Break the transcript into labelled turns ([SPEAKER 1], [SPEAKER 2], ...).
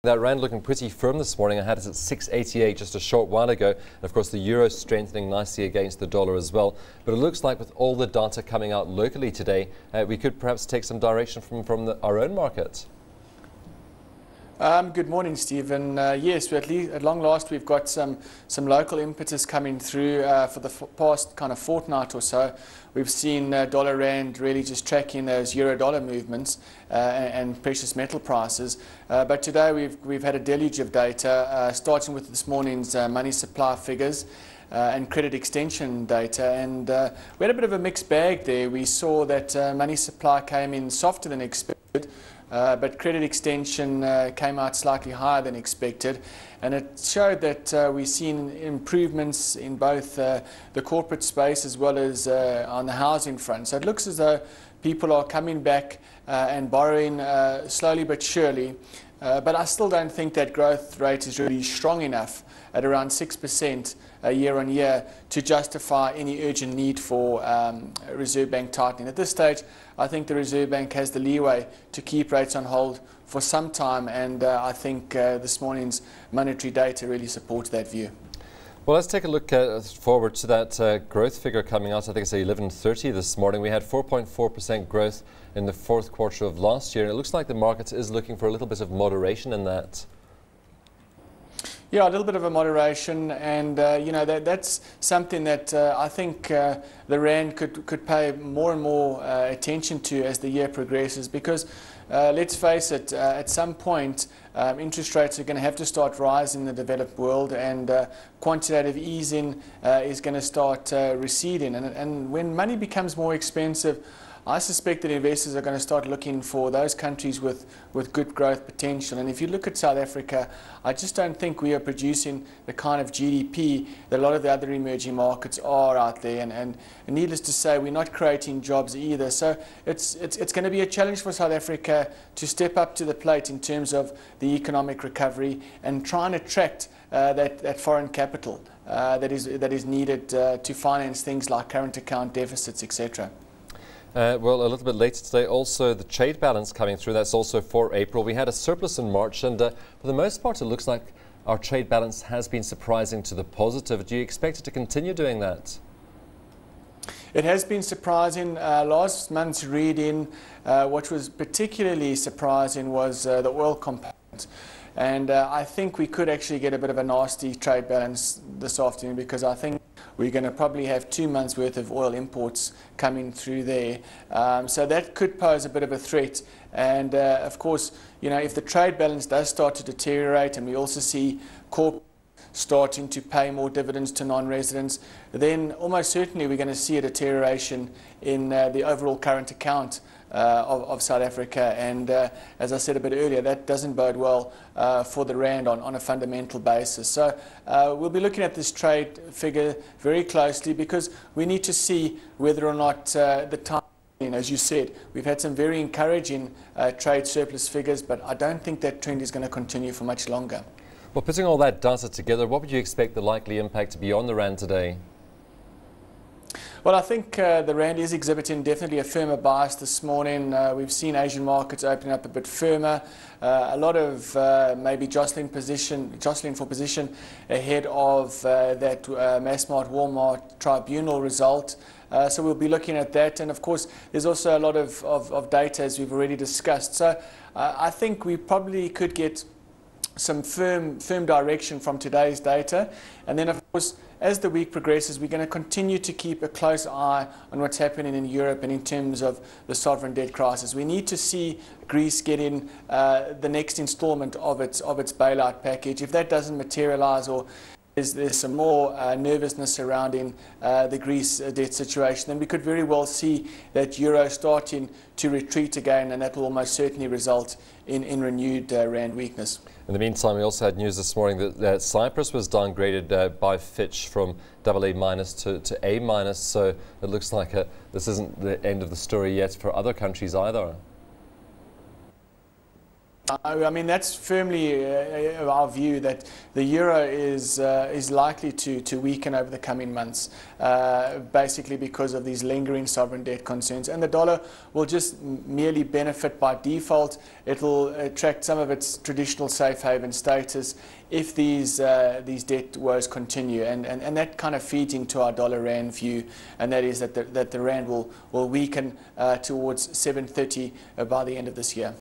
[SPEAKER 1] That rand looking pretty firm this morning. I had it at 6.88 just a short while ago. And of course, the euro strengthening nicely against the dollar as well. But it looks like with all the data coming out locally today, we could perhaps take some direction from our own market.
[SPEAKER 2] Good morning, Stephen. Yes, at long last we've got some local impetus coming through for the past kind of fortnight or so. We've seen dollar rand really just tracking those euro dollar movements and precious metal prices. But today we've had a deluge of data, starting with this morning's money supply figures and credit extension data, and we had a bit of a mixed bag there. We saw that money supply came in softer than expected. But credit extension came out slightly higher than expected, and it showed that we've seen improvements in both the corporate space as well as on the housing front. So it looks as though people are coming back and borrowing slowly but surely. But I still don't think that growth rate is really strong enough at around 6% year on year to justify any urgent need for Reserve Bank tightening. At this stage, I think the Reserve Bank has the leeway to keep rates on hold for some time, and I think this morning's monetary data really supports that view.
[SPEAKER 1] Well, let's take a look forward to that growth figure coming out. I think it's 11:30 this morning. We had 4.4% growth in the fourth quarter of last year, and it looks like the market is looking for a little bit of moderation in that.
[SPEAKER 2] Yeah, a little bit of a moderation, and you know, that's something that I think the rand could pay more and more attention to as the year progresses, because let's face it, at some point interest rates are going to have to start rising in the developed world, and quantitative easing is going to start receding, and when money becomes more expensive, I suspect that investors are going to start looking for those countries with good growth potential. And if you look at South Africa, I just don't think we are producing the kind of GDP that a lot of the other emerging markets are out there. And needless to say, we're not creating jobs either. So it's going to be a challenge for South Africa to step up to the plate in terms of the economic recovery and try and attract that foreign capital that is needed to finance things like current account deficits, etc.
[SPEAKER 1] Well, a little bit later today, also the trade balance coming through. That's also for April. We had a surplus in March, and for the most part, it looks like our trade balance has been surprising to the positive. Do you expect it to continue doing that?
[SPEAKER 2] It has been surprising. Last month's reading, what was particularly surprising was the oil component. And I think we could actually get a bit of a nasty trade balance this afternoon, because I think we're going to probably have 2 months' worth of oil imports coming through there. So that could pose a bit of a threat. And of course, you know, if the trade balance does start to deteriorate, and we also see corporates starting to pay more dividends to non-residents, then almost certainly we're going to see a deterioration in the overall current account of South Africa, and as I said a bit earlier, that doesn't bode well for the rand on a fundamental basis. So we'll be looking at this trade figure very closely, because we need to see whether or not the time, as you said, we've had some very encouraging trade surplus figures, but I don't think that trend is going to continue for much longer.
[SPEAKER 1] Well, putting all that data together, what would you expect the likely impact to be on the rand today?
[SPEAKER 2] Well, I think the rand is exhibiting definitely a firmer bias this morning. We've seen Asian markets opening up a bit firmer. A lot of maybe jostling for position ahead of that Massmart Wal-mart Tribunal result. So we'll be looking at that. And of course, there's also a lot of data, as we've already discussed. So I think we probably could get some firm direction from today's data. And then, of course, as the week progresses, we're going to continue to keep a close eye on what's happening in Europe and in terms of the sovereign debt crisis. We need to see Greece get in the next installment of its bailout package. If that doesn't materialize, or there's some more nervousness surrounding the Greece debt situation, then we could very well see that euro starting to retreat again, and that will almost certainly result in renewed rand weakness.
[SPEAKER 1] In the meantime, we also had news this morning that Cyprus was downgraded by Fitch from AA- to A-, so it looks like this isn't the end of the story yet for other countries either.
[SPEAKER 2] I mean, that's firmly our view, that the euro is likely to weaken over the coming months, basically because of these lingering sovereign debt concerns. And the dollar will just merely benefit by default. It will attract some of its traditional safe haven status if these debt woes continue. And that kind of feeds into our dollar rand view, and that is that the rand will weaken towards 7.30 by the end of this year.